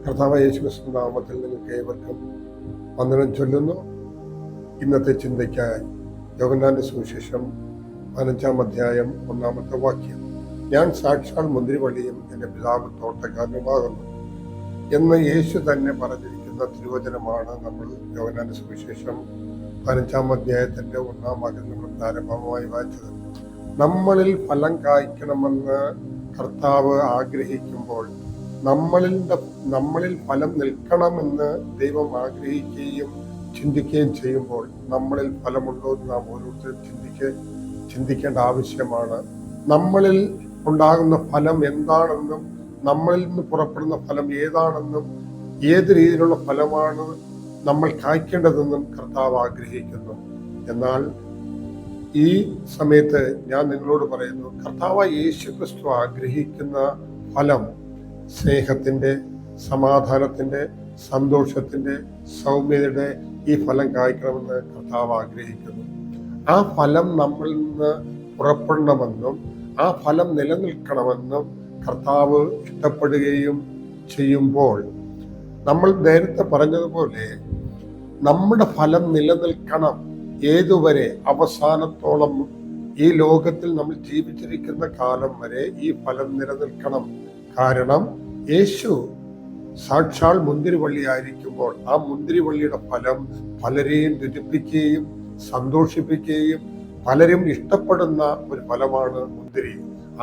കർത്താവായ യേശുക്രിസ്തു നാമത്തിൽ നിങ്ങൾക്ക് ഏവർക്കും വന്ദനം ചൊല്ലുന്നു. ഇന്നത്തെ ചിന്തയ്ക്കായി യോഹന്നാന്റെ സുവിശേഷം 15-ാം അധ്യായം 1-ാമത്തെ വാക്യം, ഞാൻ സാക്ഷാൽ മുന്തിരിവള്ളിയും എൻ്റെ പിതാവ് തോട്ടക്കാരനുമാകുന്നു എന്ന് യേശു തന്നെ പറഞ്ഞിരിക്കുന്ന തിരുവചനമാണ് നമ്മൾ യോഹന്നാന്റെ സുവിശേഷം 15-ാം അധ്യായത്തിന്റെ 1-ാം വാക്യം നമ്മൾ പ്രാരംഭമായി വായിച്ചത്. നമ്മളിൽ ഫലം കായ്ക്കണമെന്ന് കർത്താവ് ആഗ്രഹിക്കുമ്പോൾ, നമ്മളിൽ ഫലം നിൽക്കണമെന്ന് ദൈവം ആഗ്രഹിക്കുകയും ചിന്തിക്കുകയും ചെയ്യുമ്പോൾ, നമ്മളിൽ ഫലമുണ്ടോ എന്ന് നാം ഓരോരുത്തരും ചിന്തിക്കേണ്ട ആവശ്യമാണ്. നമ്മളിൽ ഉണ്ടാകുന്ന ഫലം എന്താണെന്നും നമ്മളിൽ നിന്ന് പുറപ്പെടുന്ന ഫലം ഏതാണെന്നും ഏത് രീതിയിലുള്ള ഫലമാണ് നമ്മൾ കായ്ക്കേണ്ടതെന്നും കർത്താവ് ആഗ്രഹിക്കുന്നു. എന്നാൽ ഈ സമയത്ത് ഞാൻ നിങ്ങളോട് പറയുന്നു, കർത്താവ് യേശുക്രിസ്തു ആഗ്രഹിക്കുന്ന ഫലം സ്നേഹത്തിന്റെ, സമാധാനത്തിന്റെ, സന്തോഷത്തിന്റെ, സൗമ്യതയുടെ ഈ ഫലം കായ്ക്കണമെന്ന് കർത്താവ് ആഗ്രഹിക്കുന്നു. ആ ഫലം നമ്മളിൽ നിന്ന് പുറപ്പെടണമെന്നും ആ ഫലം നിലനിൽക്കണമെന്നും കർത്താവ് ഇഷ്ടപ്പെടുകയും ചെയ്യുമ്പോൾ, നമ്മൾ നേരത്തെ പറഞ്ഞതുപോലെ നമ്മുടെ ഫലം നിലനിൽക്കണം. ഏതുവരെ? അവസാനത്തോളം, ഈ ലോകത്തിൽ നമ്മൾ ജീവിച്ചിരിക്കുന്ന കാലം വരെ ഈ ഫലം നിലനിൽക്കണം. കാരണം യേശു സാക്ഷാൽ മുന്തിരിവള്ളിയായിരിക്കുമ്പോൾ ആ മുന്തിരിവള്ളിയുടെ ഫലം പലരെയും രുചിപ്പിക്കുകയും സന്തോഷിപ്പിക്കുകയും പലരും ഇഷ്ടപ്പെടുന്ന ഒരു ഫലമാണ് മുന്തിരി.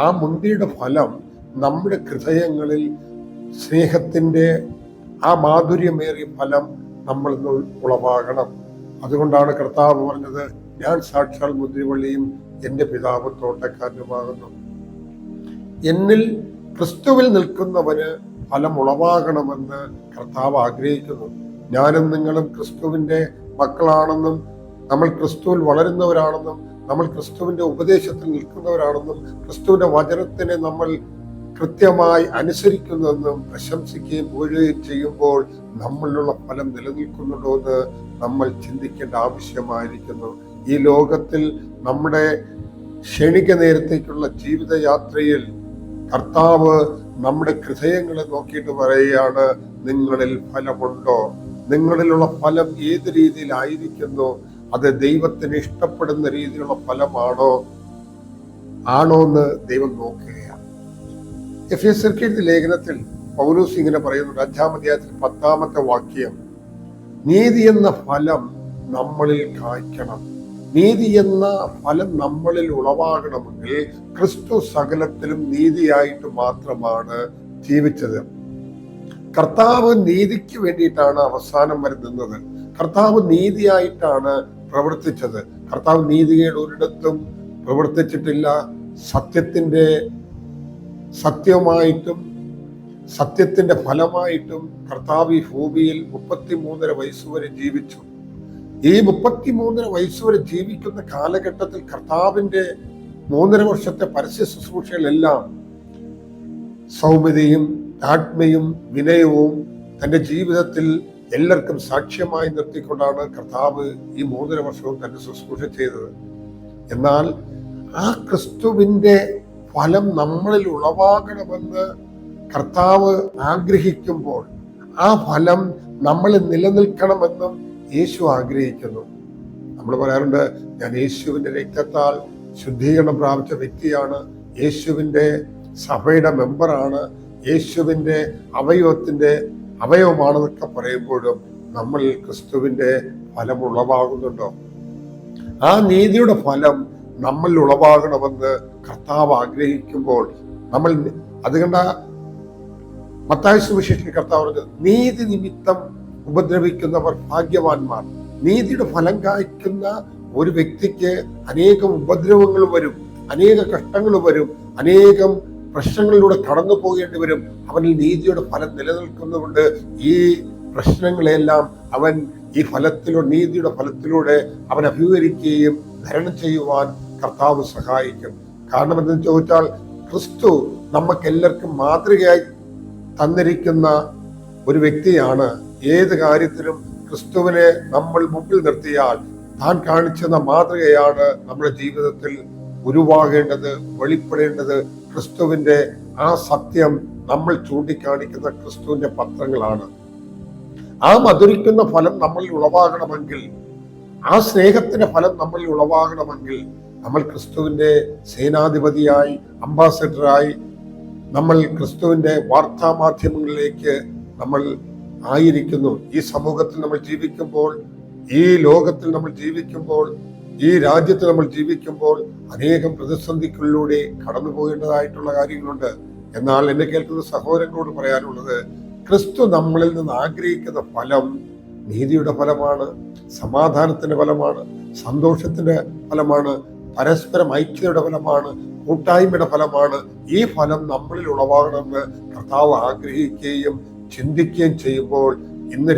ആ മുന്തിരിയുടെ ഫലം നമ്മുടെ ഹൃദയങ്ങളിൽ സ്നേഹത്തിന്റെ ആ മാധുര്യമേറിയ ഫലം നമ്മളിൽ നിന്ന് ഉളവാകണം. അതുകൊണ്ടാണ് കർത്താവ് പറഞ്ഞത്, ഞാൻ സാക്ഷാൽ മുന്തിരിവള്ളിയും എൻ്റെ പിതാവ് തോട്ടക്കാരനുമാകുന്നു. എന്നിൽ ക്രിസ്തുവിൽ നിൽക്കുന്നവന് ഫലം ഉളവാകണമെന്ന് കർത്താവ് ആഗ്രഹിക്കുന്നു. ഞാനും നിങ്ങളും ക്രിസ്തുവിന്റെ മക്കളാണെന്നും നമ്മൾ ക്രിസ്തുവിൽ വളരുന്നവരാണെന്നും നമ്മൾ ക്രിസ്തുവിന്റെ ഉപദേശത്തിൽ നിൽക്കുന്നവരാണെന്നും ക്രിസ്തുവിന്റെ വചനത്തിനെ നമ്മൾ കൃത്യമായി അനുസരിക്കുന്നുവെന്നും പ്രശംസിക്കുകയും പുകഴുകയും ചെയ്യുമ്പോൾ നമ്മളിലുള്ള ഫലം നിലനിൽക്കുന്നുണ്ടോ എന്ന് നമ്മൾ ചിന്തിക്കേണ്ട ആവശ്യമായിരിക്കുന്നു. ഈ ലോകത്തിൽ നമ്മുടെ ക്ഷണിക നേരത്തേക്കുള്ള ജീവിതയാത്രയിൽ കർത്താവ് നമ്മുടെ ഹൃദയങ്ങളെ നോക്കിയിട്ട് പറയുകയാണ്, നിങ്ങളിൽ ഫലമുണ്ടോ? നിങ്ങളിലുള്ള ഫലം ഏത് രീതിയിലായിരിക്കുന്നു? അത് ദൈവത്തിന് ഇഷ്ടപ്പെടുന്ന രീതിയിലുള്ള ഫലമാണോ എന്ന് ദൈവം നോക്കുകയാണ്. എഫേസ്യർക്ക് എഴുതിയ ലേഖനത്തിൽ പൗലോസ് ഇങ്ങനെ പറയുന്നുണ്ട്, 5-ാം അധ്യായത്തിൽ 10-ാമത്തെ വാക്യം, നീതി എന്ന ഫലം നമ്മളിൽ കായ്ക്കണം. നീതി എന്ന ഫലം നമ്മളിൽ ഉളവാകണമെങ്കിൽ ക്രിസ്തു സകലത്തിലും നീതിയായിട്ട് മാത്രമാണ് ജീവിച്ചത്. കർത്താവ് നീതിക്ക് വേണ്ടിയിട്ടാണ് അവസാനം വരെ നിന്നത്. കർത്താവ് നീതിയായിട്ടാണ് പ്രവർത്തിച്ചത്. കർത്താവ് നീതികേട് ഒരിടത്തും പ്രവർത്തിച്ചിട്ടില്ല. സത്യമായിട്ടും സത്യത്തിന്റെ ഫലമായിട്ടും കർത്താവ് ഈ ഭൂമിയിൽ 33.5 വയസ്സ് വരെ ജീവിച്ചു. ഈ 33.5 വയസ്സ് വരെ ജീവിക്കുന്ന കാലഘട്ടത്തിൽ കർത്താവിന്റെ 3.5 വർഷത്തെ പരസ്യ ശുശ്രൂഷകളെല്ലാം സൗമ്യതയും ആത്മയും വിനയവും തന്റെ ജീവിതത്തിൽ എല്ലാവർക്കും സാക്ഷ്യമായി നിർത്തിക്കൊണ്ടാണ് കർത്താവ് ഈ 3.5 വർഷവും തന്റെ ശുശ്രൂഷ ചെയ്തത്. എന്നാൽ ആ ക്രിസ്തുവിന്റെ ഫലം നമ്മളിൽ ഉളവാകണമെന്ന് കർത്താവ് ആഗ്രഹിക്കുമ്പോൾ ആ ഫലം നമ്മളിൽ നിലനിൽക്കണമെന്നും യേശു ആഗ്രഹിക്കുന്നു. നമ്മൾ പറയാറുണ്ട്, ഞാൻ യേശുവിന്റെ രക്തത്താൽ ശുദ്ധീകരണം പ്രാപിച്ച വ്യക്തിയാണ്, യേശുവിന്റെ സഭയുടെ മെമ്പറാണ്, യേശുവിന്റെ അവയവമാണെന്നൊക്കെ പറയുമ്പോഴും നമ്മളിൽ ക്രിസ്തുവിന്റെ ഫലം ഉളവാകുന്നുണ്ടോ? ആ നീതിയുടെ ഫലം നമ്മളിൽ ഉളവാകണമെന്ന് കർത്താവ് ആഗ്രഹിക്കുമ്പോൾ നമ്മൾ അതുകൊണ്ട് മത്തായി സുവിശേഷത്തിൽ കർത്താവ് പറഞ്ഞത്, നീതി നിമിത്തം ഉപദ്രവിക്കുന്നവർ ഭാഗ്യവാന്മാർ. നീതിയുടെ ഫലം കായ്ക്കുന്ന ഒരു വ്യക്തിക്ക് അനേകം ഉപദ്രവങ്ങൾ വരും, അനേക കഷ്ടങ്ങൾ വരും, അനേകം പ്രശ്നങ്ങളിലൂടെ കടന്നു പോകേണ്ടി വരും. അവനിൽ നീതിയുടെ ഫലം നിലനിൽക്കുന്നതുകൊണ്ട് ഈ പ്രശ്നങ്ങളെല്ലാം അവൻ നീതിയുടെ ഫലത്തിലൂടെ അവൻ അഭിമുഖീകരിക്കുകയും ധരണം ചെയ്യുവാൻ കർത്താവ് സഹായിക്കും. കാരണം എന്തെന്ന് ചോദിച്ചാൽ, ക്രിസ്തു നമുക്കെല്ലാവർക്കും മാതൃകയായി തന്നിരിക്കുന്ന ഒരു വ്യക്തിയാണ്. ഏത് കാര്യത്തിലും ക്രിസ്തുവിനെ നമ്മൾ മുമ്പിൽ നിർത്തിയാൽ താൻ കാണിച്ചെന്ന മാതൃകയാണ് നമ്മുടെ ജീവിതത്തിൽ ഉരുവാകേണ്ടത്, വെളിപ്പെടേണ്ടത്. ക്രിസ്തുവിന്റെ ആ സത്യം നമ്മൾ ചൂണ്ടിക്കാണിക്കുന്ന ക്രിസ്തുവിന്റെ പത്രങ്ങളാണ്. ആ മധുരിക്കുന്ന ഫലം നമ്മളിൽ ഉളവാകണമെങ്കിൽ, ആ സ്നേഹത്തിന്റെ ഫലം നമ്മളിൽ ഉളവാകണമെങ്കിൽ നമ്മൾ ക്രിസ്തുവിന്റെ സേനാധിപതിയായി, അംബാസഡറായി, നമ്മൾ ക്രിസ്തുവിന്റെ വാർത്താ മാധ്യമങ്ങളിലേക്ക് നമ്മൾ ആയിരിക്കുന്നു. ഈ സമൂഹത്തിൽ നമ്മൾ ജീവിക്കുമ്പോൾ, ഈ ലോകത്തിൽ നമ്മൾ ജീവിക്കുമ്പോൾ, ഈ രാജ്യത്ത് നമ്മൾ ജീവിക്കുമ്പോൾ അനേകം പ്രതിസന്ധികളിലൂടെ കടന്നു പോകേണ്ടതായിട്ടുള്ള കാര്യങ്ങളുണ്ട്. എന്നാൽ എന്നെ കേൾക്കുന്ന സഹോദരങ്ങളോട് പറയാനുള്ളത്, ക്രിസ്തു നമ്മളിൽ നിന്ന് ആഗ്രഹിക്കുന്ന ഫലം നീതിയുടെ ഫലമാണ്, സമാധാനത്തിന്റെ ഫലമാണ്, സന്തോഷത്തിന്റെ ഫലമാണ്, പരസ്പരം ഐക്യതയുടെ ഫലമാണ്, കൂട്ടായ്മയുടെ ഫലമാണ്. ഈ ഫലം നമ്മളിൽ ഉളവാകണമെന്ന് കർത്താവ് ആഗ്രഹിക്കുകയും ചിന്തിക്കുകയും ചെയ്യുമ്പോൾ ഇന്ന്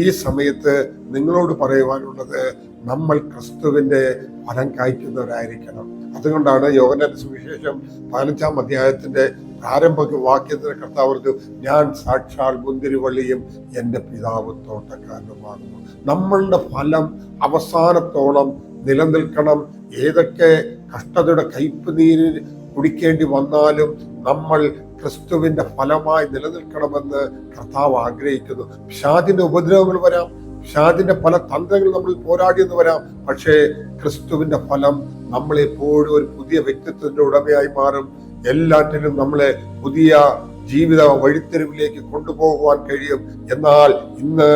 ഈ സമയത്ത് നിങ്ങളോട് പറയുവാനുള്ളത്, നമ്മൾ ക്രിസ്തുവിന്റെ ഫലം കായ്ക്കുന്നവരായിരിക്കണം. അതുകൊണ്ടാണ് യോഹന്നാന്റെ സുവിശേഷം 15-ാം അധ്യായത്തിന്റെ പ്രാരംഭ വാക്യത്തിന് കർത്താവ്, ഞാൻ സാക്ഷാൽ മുന്തിരിവള്ളിയും എൻ്റെ പിതാവ് തോട്ടക്കാരനുമാകുന്നു. നമ്മളുടെ ഫലം അവസാനത്തോളം നിലനിൽക്കണം. ഏതൊക്കെ കഷ്ടതയുടെ കയ്പ് നീര് കുടിക്കേണ്ടി വന്നാലും നമ്മൾ ക്രിസ്തുവിന്റെ ഫലമായി നിലനിൽക്കണമെന്ന് കർത്താവ് ആഗ്രഹിക്കുന്നു. പിശാചിന്റെ ഉപദ്രവങ്ങൾ വരാം, പിശാചിന്റെ പല തന്ത്രങ്ങൾ നമ്മൾ പോരാടിയെന്ന് വരാം. പക്ഷേ ക്രിസ്തുവിന്റെ ഫലം നമ്മളെപ്പോഴും ഒരു പുതിയ വ്യക്തിത്വത്തിന്റെ ഉടമയായി മാറും. എല്ലാറ്റിനും നമ്മളെ പുതിയ ജീവിത വഴിത്തെരുവിലേക്ക് കൊണ്ടുപോകുവാൻ കഴിയും. എന്നാൽ ഇന്ന്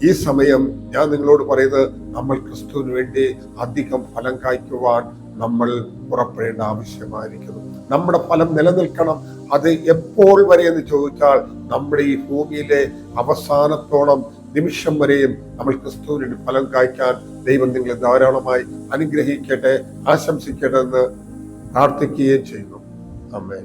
ഈ സമയം ഞാൻ നിങ്ങളോട് പറയുന്നത്, നമ്മൾ ക്രിസ്തുവിന് വേണ്ടി അധികം ഫലം കായ്ക്കുവാൻ നമ്മൾ പുറപ്പെടേണ്ട ആവശ്യമായിരിക്കുന്നു. നമ്മുടെ ഫലം നിലനിൽക്കണം. അത് എപ്പോൾ വരെ എന്ന് ചോദിച്ചാൽ, നമ്മുടെ ഈ ഭൂമിയിലെ അവസാനത്തോളം നിമിഷം വരെയും നമ്മൾ ക്രിസ്തുവിന് ഫലം കായ്ക്കാൻ ദൈവം നിങ്ങളെ ധാരാളമായി അനുഗ്രഹിക്കട്ടെ, ആശംസിക്കട്ടെ എന്ന് പ്രാർത്ഥിക്കുകയും ചെയ്യുന്നു. ആമേൻ.